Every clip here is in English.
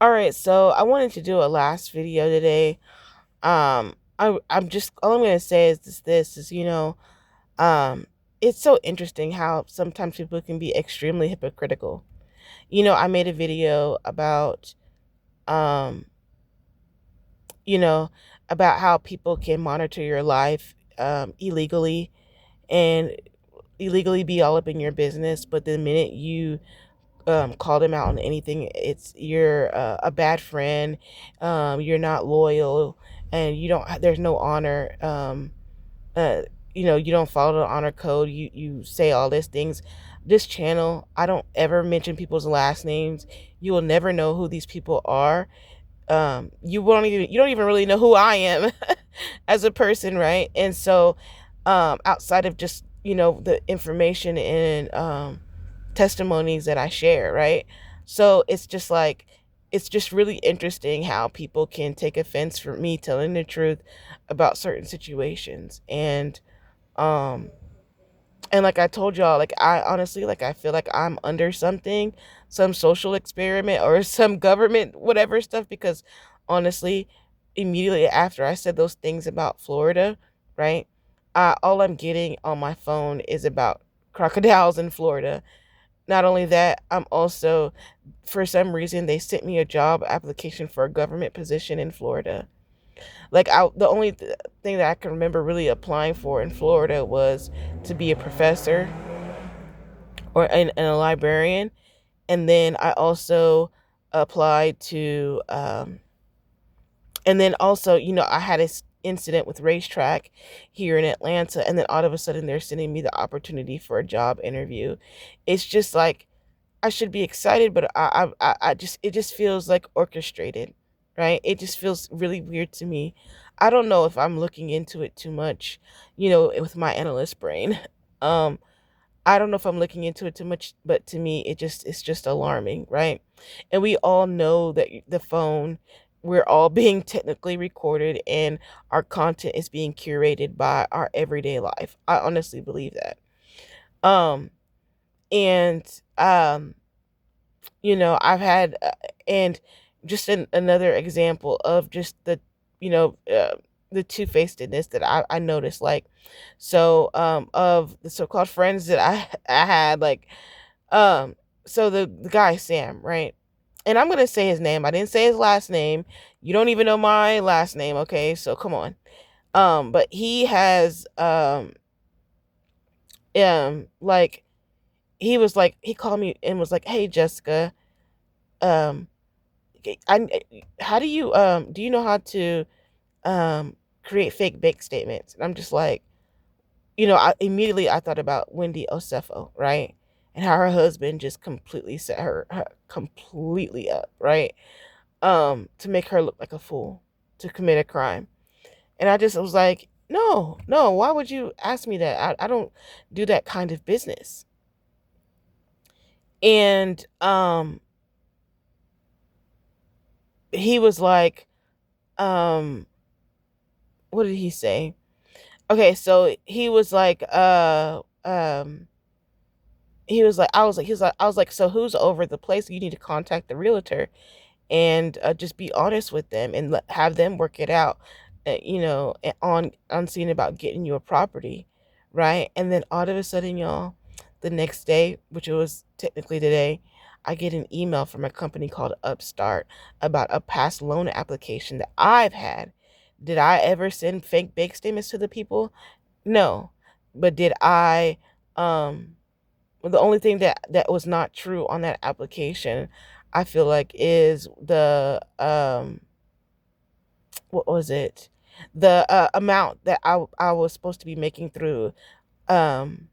All right, so I wanted to do a last video today. I'm just all I'm gonna say is this is um, it's so interesting how sometimes people can be extremely hypocritical. I made a video um, you know, about how people can monitor your life illegally and illegally be all up in your business, but the minute you call them out on anything, it's you're a bad friend, you're not loyal, and you don't. There's no honor. Uh, you don't follow the honor code. You say all these things. This channel, I don't ever mention people's last names. You will never know who these people are. You don't even really know who I am as a person, right? And so, outside of just the information and testimonies that I share, right? So it's just really interesting how people can take offense for me telling the truth about certain situations. Um and like I told y'all, like I honestly, like I feel like I'm under something, some social experiment or some government whatever stuff, because honestly, immediately after I said those things about Florida, right? All I'm getting on my phone is about crocodiles in Florida. Not only that, I'm also, for some reason, they sent me a job application for a government position in Florida. The only thing that I can remember really applying for in Florida was to be a professor and a librarian. And then I also applied to, and then also, I had this incident with racetrack here in Atlanta, and then all of a sudden they're sending me the opportunity for a job interview. It's just like, I should be excited, but I just it just feels like orchestrated, right? It just feels really weird to me. I don't know if I'm looking into it too much, with my analyst brain. Um, I don't know if I'm looking into it too much, but to me, it's just alarming, right? And we all know that the phone, we're all being technically recorded, and our content is being curated by our everyday life. I honestly believe that. Um, and I've had, and just another example of just you know, uh, the two-facedness that I noticed, like, so, of the so-called friends that I had, like, um, so the guy, Sam, right? And I'm gonna say his name. I didn't say his last name. You don't even know my last name, okay? So come on. But he has, like, he called me and was like, "Hey, Jessica, um, how do you know how to create fake bank statements?" And I'm just like, I thought about Wendy Osefo, right? And how her husband just completely set her completely up, right? To make her look like a fool, to commit a crime. And I just was like, no, no, why would you ask me that? I don't do that kind of business. And he was like, um, what did he say? Okay, so I was like, so who's over the place? You need to contact the realtor and just be honest with them and have them work it out, on seeing about getting you a property, right? And then all of a sudden, y'all, the next day, which was technically today, I get an email from a company called Upstart about a past loan application that I've had. Did I ever send fake bank statements to the people? No. But did I, well, the only thing that was not true on that application, I feel like, is the what was it? The amount that I was supposed to be making through um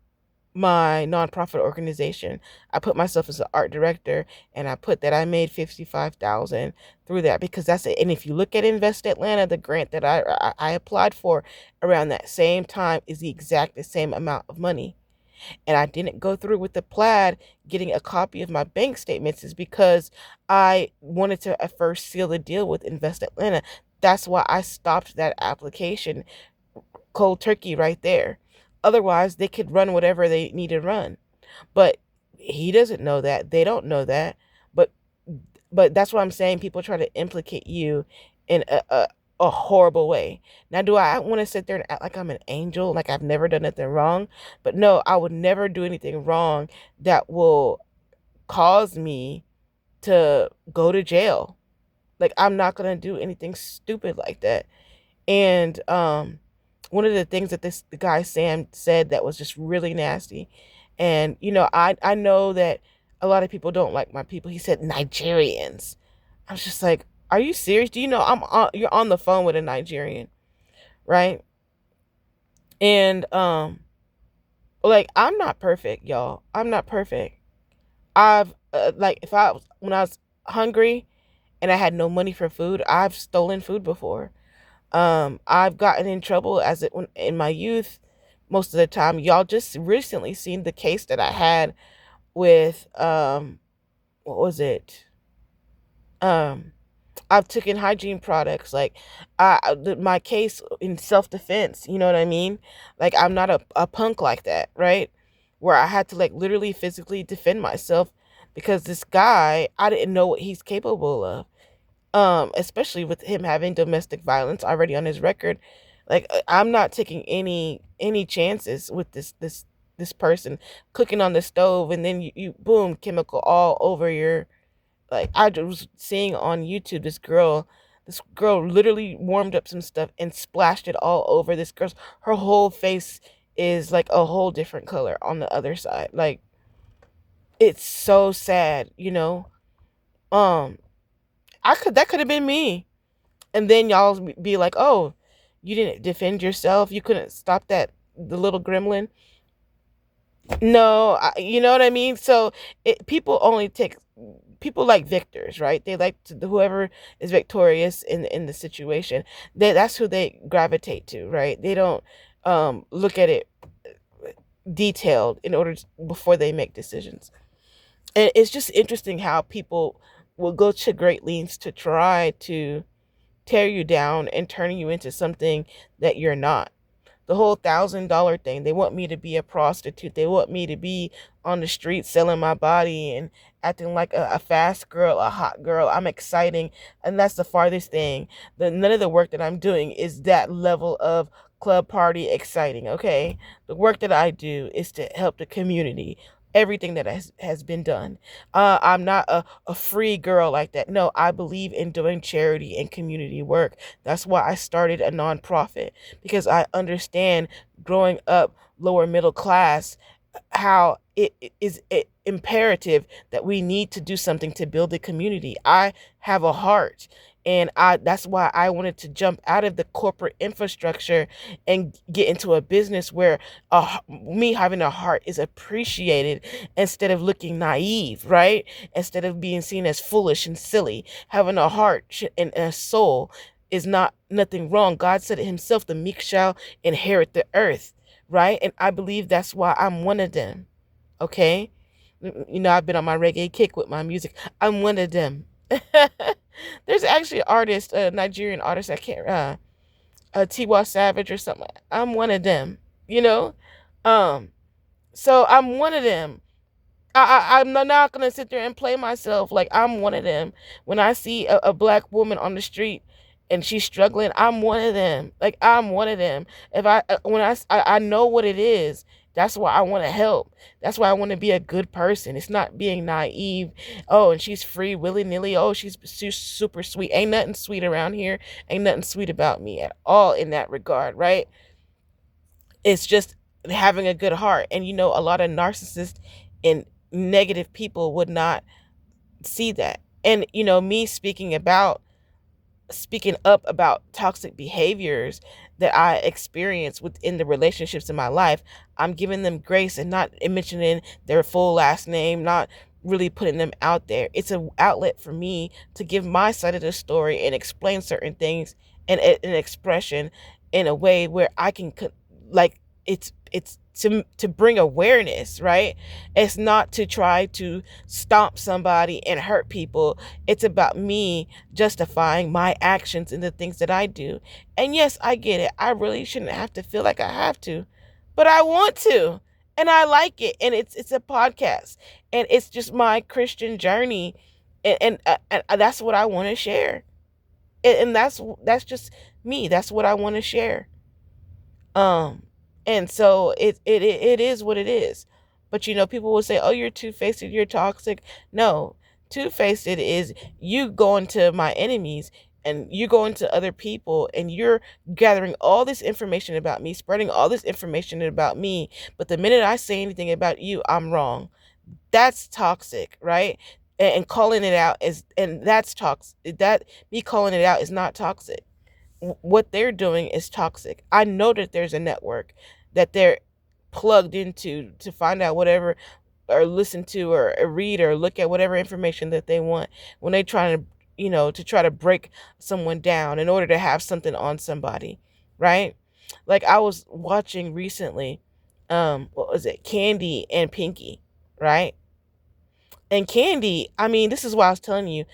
my nonprofit organization. I put myself as an art director, and I put that I made 55,000 through that, because that's it. And if you look at Invest Atlanta, the grant that I applied for around that same time is the same amount of money. And I didn't go through with the plaid getting a copy of my bank statements is because I wanted to at first seal the deal with Invest Atlanta. That's why I stopped that application cold turkey right there. Otherwise, they could run whatever they need to run. But he doesn't know that. They don't know that. But But that's what I'm saying. People try to implicate you in a horrible way. Now, do I want to sit there and act like I'm an angel, like I've never done anything wrong? But no, I would never do anything wrong that will cause me to go to jail. Like, I'm not gonna do anything stupid like that. And one of the things that this the guy Sam said that was just really nasty, and I know that a lot of people don't like my people. He said Nigerians. I was just like, are you serious? Do you know you're on the phone with a Nigerian, right? And like, I'm not perfect, y'all. I'm not perfect. I've like, if I was when I was hungry and I had no money for food, I've stolen food before. I've gotten in trouble in my youth. Most of the time, y'all just recently seen the case that I had with what was it? Um, I've taken hygiene products. Like, my case in self defense. You know what I mean? Like, I'm not a punk like that, right? Where I had to, like, literally physically defend myself because this guy, I didn't know what he's capable of. Especially with him having domestic violence already on his record. Like, I'm not taking any chances with this person cooking on the stove, and then you boom, chemical all over your, like, I was seeing on YouTube this girl literally warmed up some stuff and splashed it all over this girl's, her whole face is like a whole different color on the other side. Like, it's so sad. Um that could have been me. And then y'all be like, "Oh, you didn't defend yourself. You couldn't stop the little gremlin." No, you know what I mean. So people only take people like victors, right? They like whoever is victorious in the situation. That's who they gravitate to, right? They don't look at it detailed before they make decisions. And it's just interesting how people will go to great lengths to try to tear you down and turn you into something that you're not. The whole $1,000 thing. They want me to be a prostitute. They want me to be on the street selling my body and acting like a fast girl, a hot girl. I'm exciting. And that's the farthest thing. None of the work that I'm doing is that level of club party exciting, okay? The work that I do is to help the community. Everything that has been done. I'm not a free girl like that. No, I believe in doing charity and community work. That's why I started a nonprofit, because I understand, growing up lower middle class, how it is imperative that we need to do something to build a community. I have a heart, and I that's why I wanted to jump out of the corporate infrastructure and get into a business where me having a heart is appreciated, instead of looking naive, right? Instead of being seen as foolish and silly. Having a heart and a soul is not nothing wrong. God said it himself, the meek shall inherit the earth, right? And I believe that's why I'm one of them. Okay? I've been on my reggae kick with my music. I'm one of them. There's actually an artist, a Nigerian artist, I can't Tiwa Savage or something. I'm one of them, you know? Um, so I'm one of them. I'm not gonna sit there and play myself like I'm one of them. When I see a black woman on the street and she's struggling, I'm one of them. Like, I'm one of them. If I when I know what it is. That's why I want to help. That's why I want to be a good person. It's not being naive. Oh, and she's free willy nilly. Oh, she's super sweet. Ain't nothing sweet around here. Ain't nothing sweet about me at all in that regard, right? It's just having a good heart. And a lot of narcissists and negative people would not see that. And me speaking up about toxic behaviors that I experience within the relationships in my life, I'm giving them grace and not mentioning their full last name, not really putting them out there. It's an outlet for me to give my side of the story and explain certain things, and an expression in a way where I can, like, it's to bring awareness, right? It's not to try to stomp somebody and hurt people. It's about me justifying my actions and the things that I do. And yes, I get it. I really shouldn't have to feel like I have to, but I want to. And I like it. And it's a podcast. And it's just my Christian journey And that's what I want to share. And that's just me. That's what I want to share. Um, and so it is what it is. But people will say, "Oh, you're two-faced, you're toxic." No, two-faced is you going to my enemies and you going to other people and you're gathering all this information about me, spreading all this information about me. But the minute I say anything about you, I'm wrong. That's toxic, right? And calling it out is, and that's toxic. That me calling it out is not toxic. What they're doing is toxic. I know that there's a network that they're plugged into to find out whatever, or listen to, or read, or look at whatever information that they want when they try to, to try to break someone down in order to have something on somebody, right? Like I was watching recently, what was it, Candy and Pinky, right? And Candy, I mean, this is why I was telling you,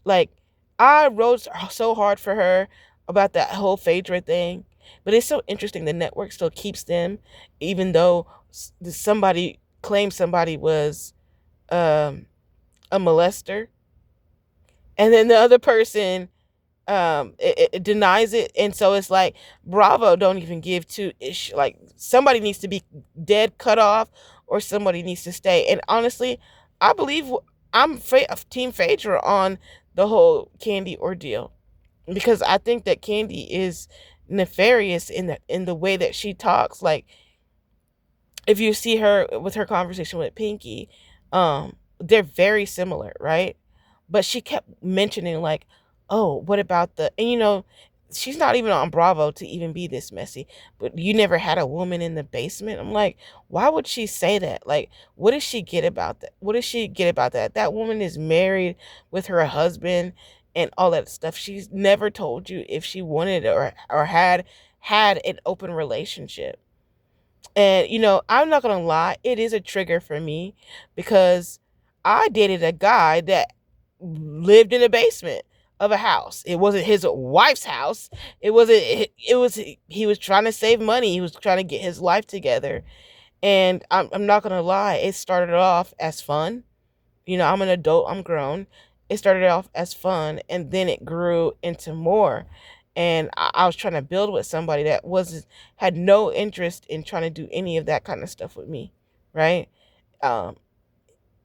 like, I wrote so hard for her about that whole Phaedra thing, but it's so interesting. The network still keeps them, even though somebody claimed somebody was um, a molester, and then the other person it denies it. And so it's like Bravo don't even give two ish, like somebody needs to be dead, cut off, or somebody needs to stay. And honestly, I believe I'm team Phaedra on the whole Candy ordeal, because I think that Candy is nefarious in the way that she talks. Like if you see her with her conversation with Pinky, they're very similar, right? But she kept mentioning like, oh, what about the, and she's not even on Bravo to even be this messy. But you never had a woman in the basement. I'm like, why would she say that? Like, what does she get about that? What does she get about that? That woman is married with her husband and all that stuff. She's never told you if she wanted or had an open relationship. And I'm not gonna lie, it is a trigger for me because I dated a guy that lived in the basement of a house. It wasn't his wife's house. It wasn't. It was. He was trying to save money. He was trying to get his life together. And I'm not gonna lie, it started off as fun. I'm an adult. I'm grown. It started off as fun, and then it grew into more. And I was trying to build with somebody that was had no interest in trying to do any of that kind of stuff with me, right? Um,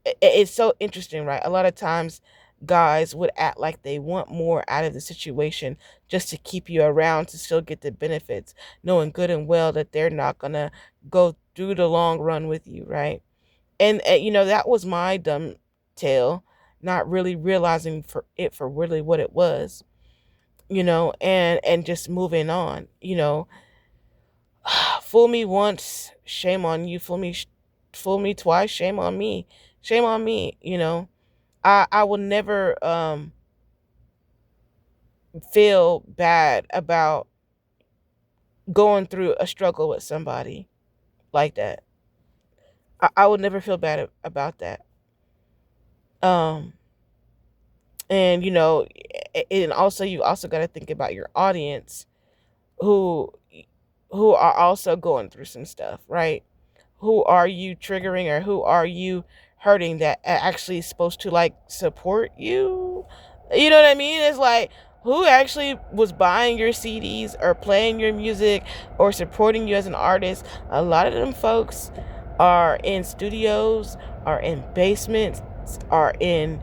it's so interesting, right? A lot of times, guys would act like they want more out of the situation just to keep you around to still get the benefits, knowing good and well that they're not gonna go through the long run with you, right? And that was my dumb tale, not really realizing for really what it was, and just moving on. Fool me once, shame on you. Fool me twice, shame on me. Shame on me. I will never feel bad about going through a struggle with somebody like that. I would never feel bad about that. Um, and and also you also got to think about your audience who who are also going through some stuff, right? Who are you triggering, or who are you hurting that actually is supposed to like support you? You know what I mean? It's like, who actually was buying your CDs or playing your music or supporting you as an artist? A lot of them folks are in studios, are in basements, are in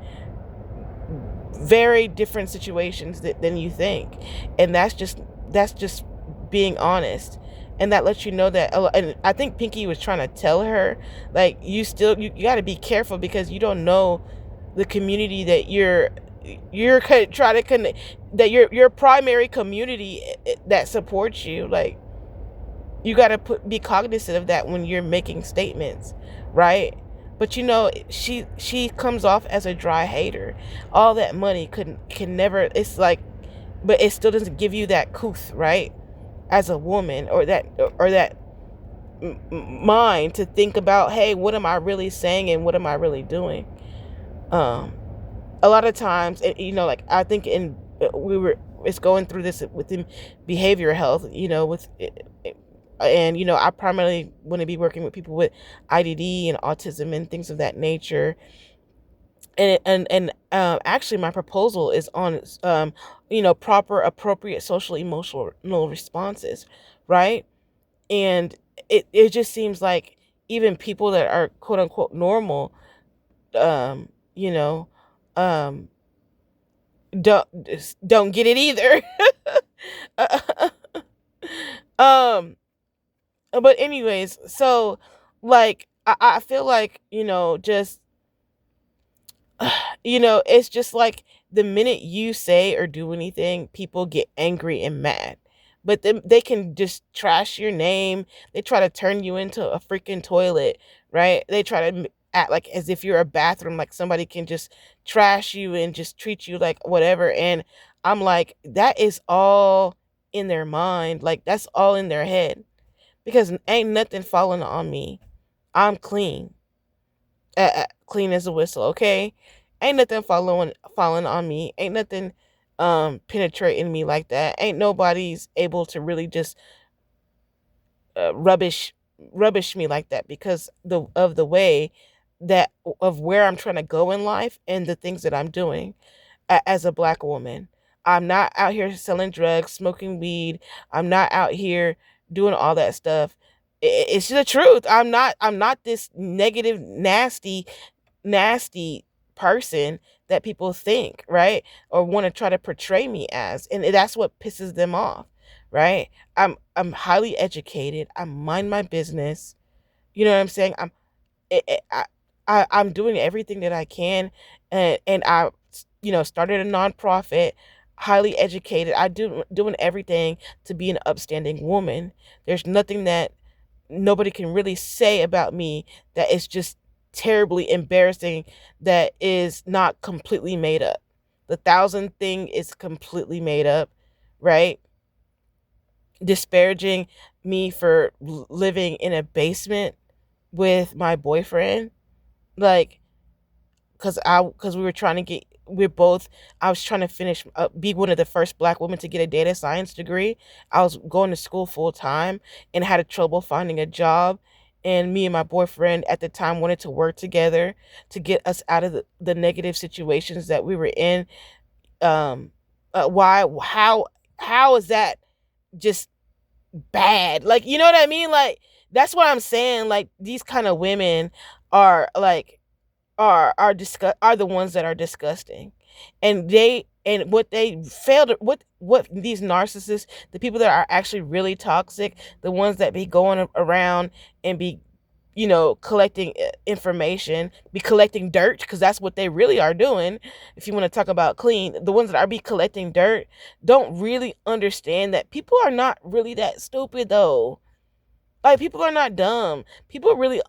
very different situations than you think. And that's just being honest. And that lets you know that, and I think Pinky was trying to tell her, like, you got to be careful because you don't know the community that you're trying to connect, that your primary community that supports you. Like, you got to be cognizant of that when you're making statements, right? But she comes off as a dry hater. All that money can never, it's like, but it still doesn't give you that couth, right? As a woman, or that mind to think about, hey, what am I really saying and what am I really doing? um a lot of times, like, I think in we were it's going through this within behavioral health, with and I primarily want to be working with people with IDD and autism and things of that nature. Actually my proposal is on proper appropriate social emotional responses, right? And it just seems like even people that are quote unquote normal, um you know um don't get it either. um but anyways, so like I feel like, just it's just like the minute you say or do anything, people get angry and mad. But then they can just trash your name. They try to turn you into a freaking toilet, right? They try to act like as if you're a bathroom, like somebody can just trash you and just treat you like whatever. And I'm like, that is all in their mind. Like, that's all in their head because ain't nothing falling on me. I'm clean, clean as a whistle. Okay, ain't nothing falling on me. Ain't nothing penetrating me like that. Ain't nobody's able to really just rubbish me like that because the way that of where I'm trying to go in life and the things that I'm doing as a black woman. I'm not out here selling drugs, smoking weed. I'm not out here doing all that stuff. It's the truth. I'm not this negative, nasty person that people think, right? Or want to try to portray me as. And that's what pisses them off, right? I'm highly educated. I mind my business. You know what I'm saying? it, it- I, I'm doing everything that I can, and I, started a nonprofit, highly educated. I do doing everything to be an upstanding woman. There's nothing that nobody can really say about me that is just terribly embarrassing, that is not completely made up. The thousand thing is completely made up, right? Disparaging me for living in a basement with my boyfriend, like, because we were trying to get we're both I was trying to finish be one of the first black women to get a data science degree. I was going to school full time and had a trouble finding a job, and me and my boyfriend at the time wanted to work together to get us out of the negative situations that we were in. Why how is that just bad? Like, you know what I mean? Like, that's what I'm saying. Like, these kind of women are like are the ones that are disgusting. And what they failed what these narcissists, the people that are actually really toxic, the ones that be going around and be, collecting information, be collecting dirt, because that's what they really are doing. If you want to talk about clean, the ones that are be collecting dirt don't really understand that people are not really that stupid though. Like, people are not dumb. People really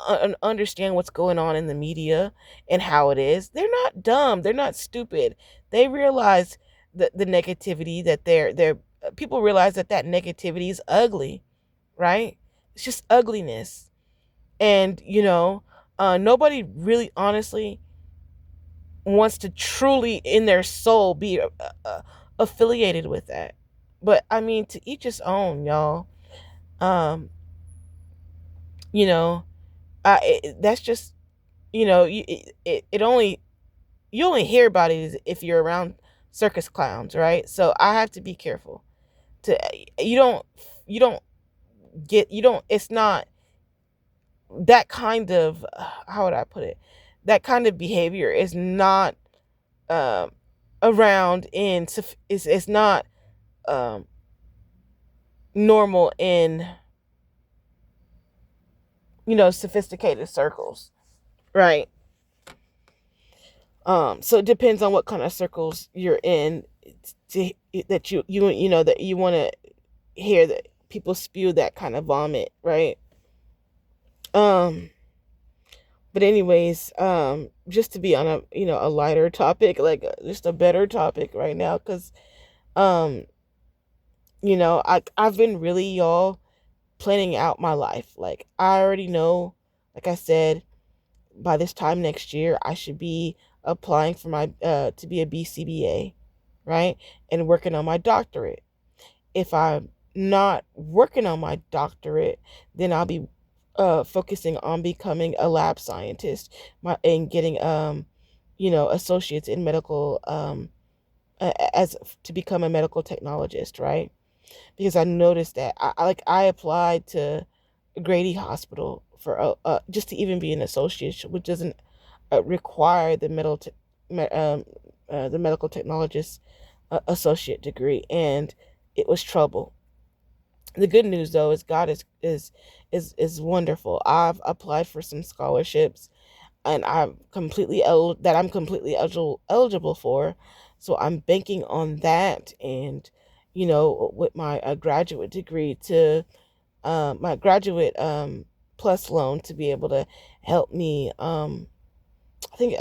understand what's going on in the media and how it is. They're not dumb. They're not stupid. They realize the negativity that they're people realize that negativity is ugly, right? It's just ugliness. And, nobody really honestly wants to truly in their soul be affiliated with that. But I mean, to each his own, y'all. Um, you know, that's just, it only you only hear about it if you're around circus clowns, right? So I have to be careful to you don't you don't it's not that kind of how would I put it, that kind of behavior is not um around in it's not um normal in, sophisticated circles, right? So it depends on what kind of circles you're in, to that you know that you want to hear that people spew that kind of vomit, right? Um, but anyways, just to be on a, a lighter topic, like, just a better topic right now, because um, I've been really, y'all, planning out my life. Like, I already know, like I said, by this time next year, I should be applying for my to be a BCBA, right? And working on my doctorate. If I'm not working on my doctorate, then I'll be focusing on becoming a lab scientist, and getting associates in medical, as to become a medical technologist, right? Because I noticed that I applied to Grady Hospital for just to even be an associate, which doesn't require the medical technologist associate degree, and it was trouble. The good news though is God is wonderful. I've applied for some scholarships, and I'm completely eligible for. So I'm banking on that, and with my graduate degree to my graduate plus loan to be able to help me. I think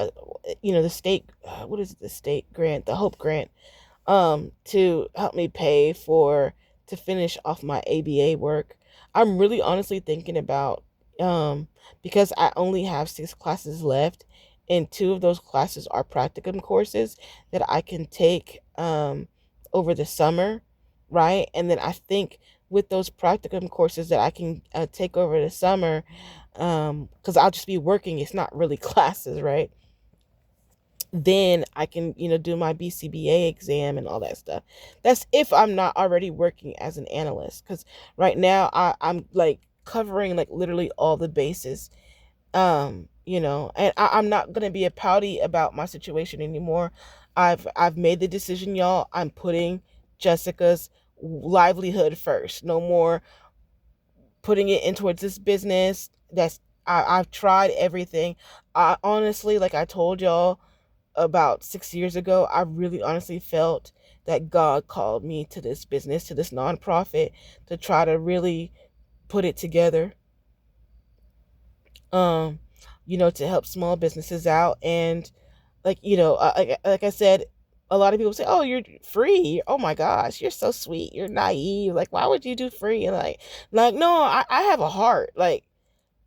the state, what is it, the state grant, the Hope grant, to help me pay for to finish off my ABA work. I'm really honestly thinking about, because I only have 6 classes left, and 2 of those classes are practicum courses that I can take over the summer, right? And then I think with those practicum courses that I can take over the summer, because I'll just be working, it's not really classes, right? Then I can, do my BCBA exam and all that stuff. That's if I'm not already working as an analyst, because right now I'm like covering like literally all the bases. And I'm not gonna be a pouty about my situation anymore. I've made the decision, y'all. I'm putting Jessica's livelihood first. No more putting it in towards this business. I've tried everything. I honestly, like I told y'all about 6 years ago, I really honestly felt that God called me to this business, to this nonprofit, to try to really put it together, um, to help small businesses out. And like I said, a lot of people say, "Oh, you're free. Oh my gosh, you're so sweet. You're naive. Like, why would you do free?" And like, no, I have a heart. Like,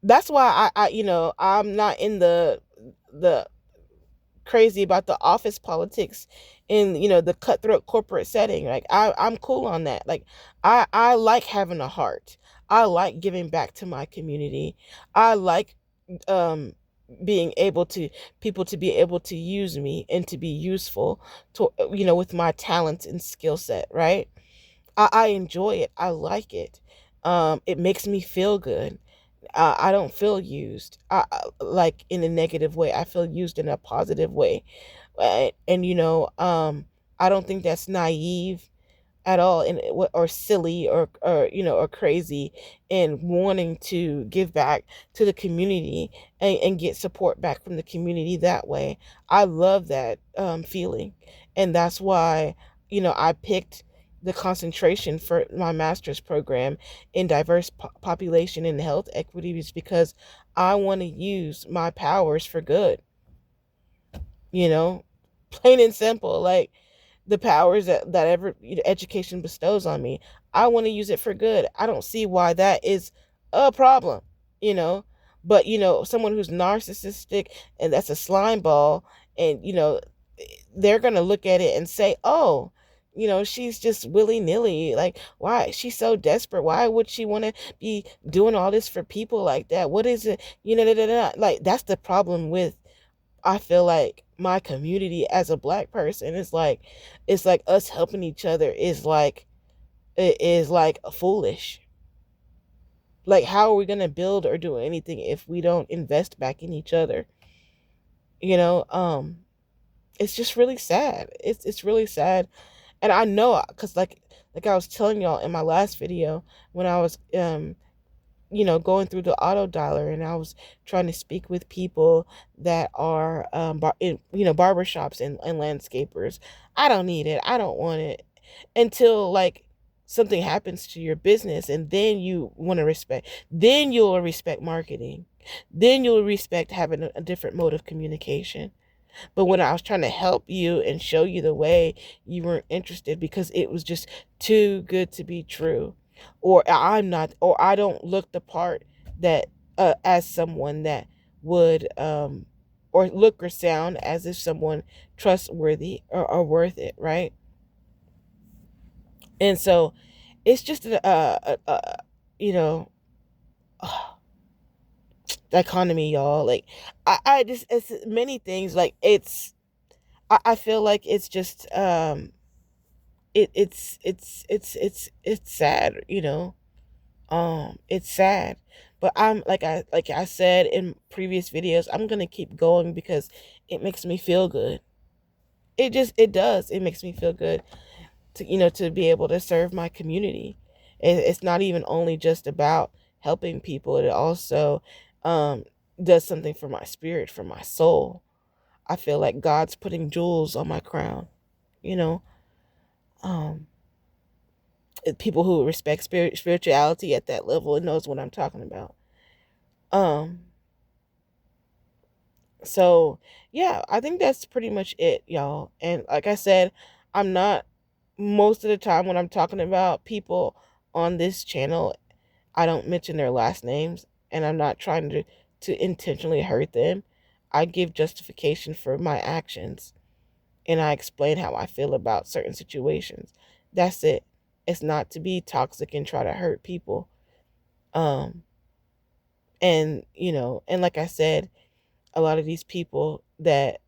that's why I'm not in the crazy about the office politics in the cutthroat corporate setting. Like, I'm cool on that. Like, I like having a heart. I like giving back to my community. I like um being able to people to be able to use me and to be useful to with my talents and skill set, right? I enjoy it. I like it. It makes me feel good. I don't feel used, like in a negative way. I feel used in a positive way. And I don't think that's naive at all, and or silly, or crazy, in wanting to give back to the community, and get support back from the community that way. I love that feeling, and that's why I picked the concentration for my master's program in diverse population and health equities, because I want to use my powers for good, you know plain and simple. Like, the powers that ever education bestows on me, I want to use it for good. I don't see why that is a problem, you know but someone who's narcissistic, and that's a slime ball, and they're gonna look at it and say, "Oh, she's just willy-nilly. Like, why she's so desperate? Why would she want to be doing all this for people like that? What is it?" Da, da, da. Like, that's the problem with, I feel like, my community as a black person. It's like us helping each other is like, it is like foolish. Like, how are we gonna build or do anything if we don't invest back in each other? You know, it's just really sad. It's really sad, and I know, because like I was telling y'all in my last video, when I was going through the auto dialer, and I was trying to speak with people that are in barbershops and landscapers. I don't need it. I don't want it until, like, something happens to your business, and then you want to respect. Then you'll respect marketing. Then you'll respect having a different mode of communication. But when I was trying to help you and show you the way, you weren't interested, because it was just too good to be true. Or I don't look the part that, as someone that would, or look or sound as if someone trustworthy, or worth it, right? And so it's just you know dichotomy, y'all. Like I just, it's many things. Like I feel like it's just it's sad, it's sad. But I'm like I said in previous videos, I'm gonna keep going because it makes me feel good. It does. It makes me feel good to to be able to serve my community. It's not even only just about helping people. It also um does something for my spirit, for my soul. I feel like God's putting jewels on my crown. You know, um, people who respect spirituality at that level, it knows what I'm talking about. Um, so yeah, I think that's pretty much it, y'all. And like I said, I'm not, most of the time when I'm talking about people on this channel, I don't mention their last names, and I'm not trying to intentionally hurt them. I give justification for my actions, and I explain how I feel about certain situations. That's it. It's not to be toxic and try to hurt people. Um, and and like I said, a lot of these people that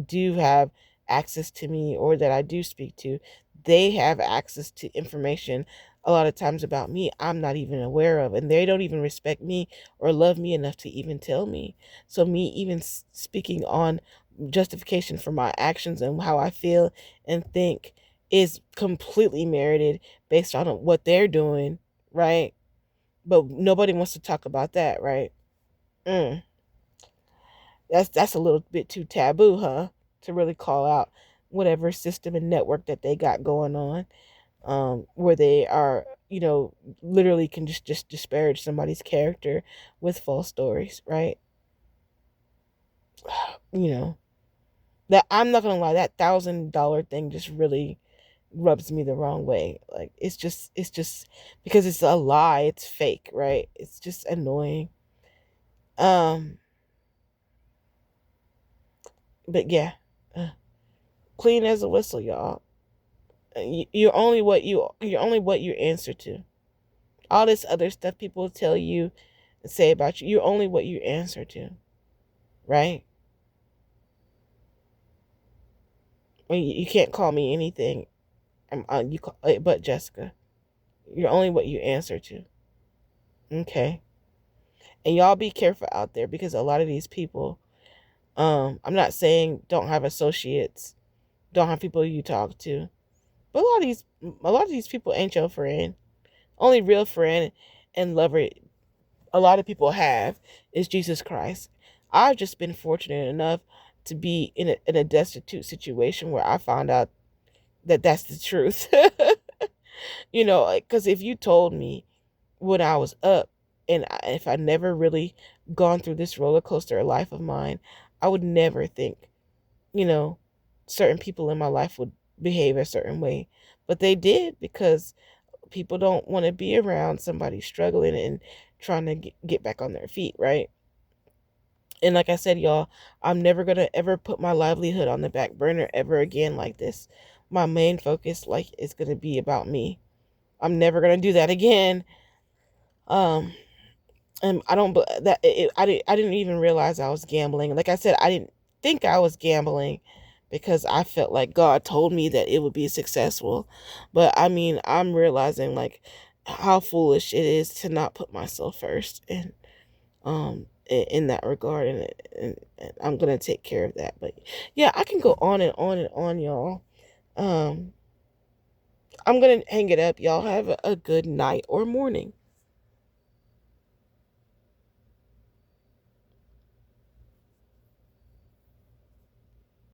do have access to me or that I do speak to, they have access to information a lot of times about me I'm not even aware of, and they don't even respect me or love me enough to even tell me. So me even speaking on justification for my actions and how I feel and think is completely merited based on what they're doing, right? But nobody wants to talk about that, right? Mm. That's a little bit too taboo, huh? To really call out whatever system and network that they got going on, where they are, literally can just disparage somebody's character with false stories, right? You know that, I'm not gonna lie, that $1,000 thing just really rubs me the wrong way. Like it's just because it's a lie, it's fake, right? It's just annoying. Um, but yeah, uh, clean as a whistle, y'all. You're only what you answer to. All this other stuff people tell you and say about you, you're only what you answer to, right? You can't call me anything. But Jessica. You're only what you answer to. Okay, and y'all be careful out there because a lot of these people. I'm not saying don't have associates, don't have people you talk to, but a lot of these people ain't your friend. Only real friend and lover a lot of people have is Jesus Christ. I've just been fortunate enough to be in a destitute situation where I found out that that's the truth. Because if you told me when I was up, and if I never really gone through this roller coaster life of mine, I would never think, you know, certain people in my life would behave a certain way. But they did, because people don't want to be around somebody struggling and trying to get back on their feet, right? And like I said, y'all, I'm never going to ever put my livelihood on the back burner ever again like this. My main focus, like, is going to be about me. I'm never going to do that again. Um, and I don't, that it, I didn't even realize I was gambling. Like I said, I didn't think I was gambling because I felt like God told me that it would be successful. But I mean, I'm realizing like how foolish it is to not put myself first. And in that regard, and I'm gonna take care of that. But yeah, I can go on and on and on, y'all. um I'm gonna hang it up. Y'all have a good night or morning.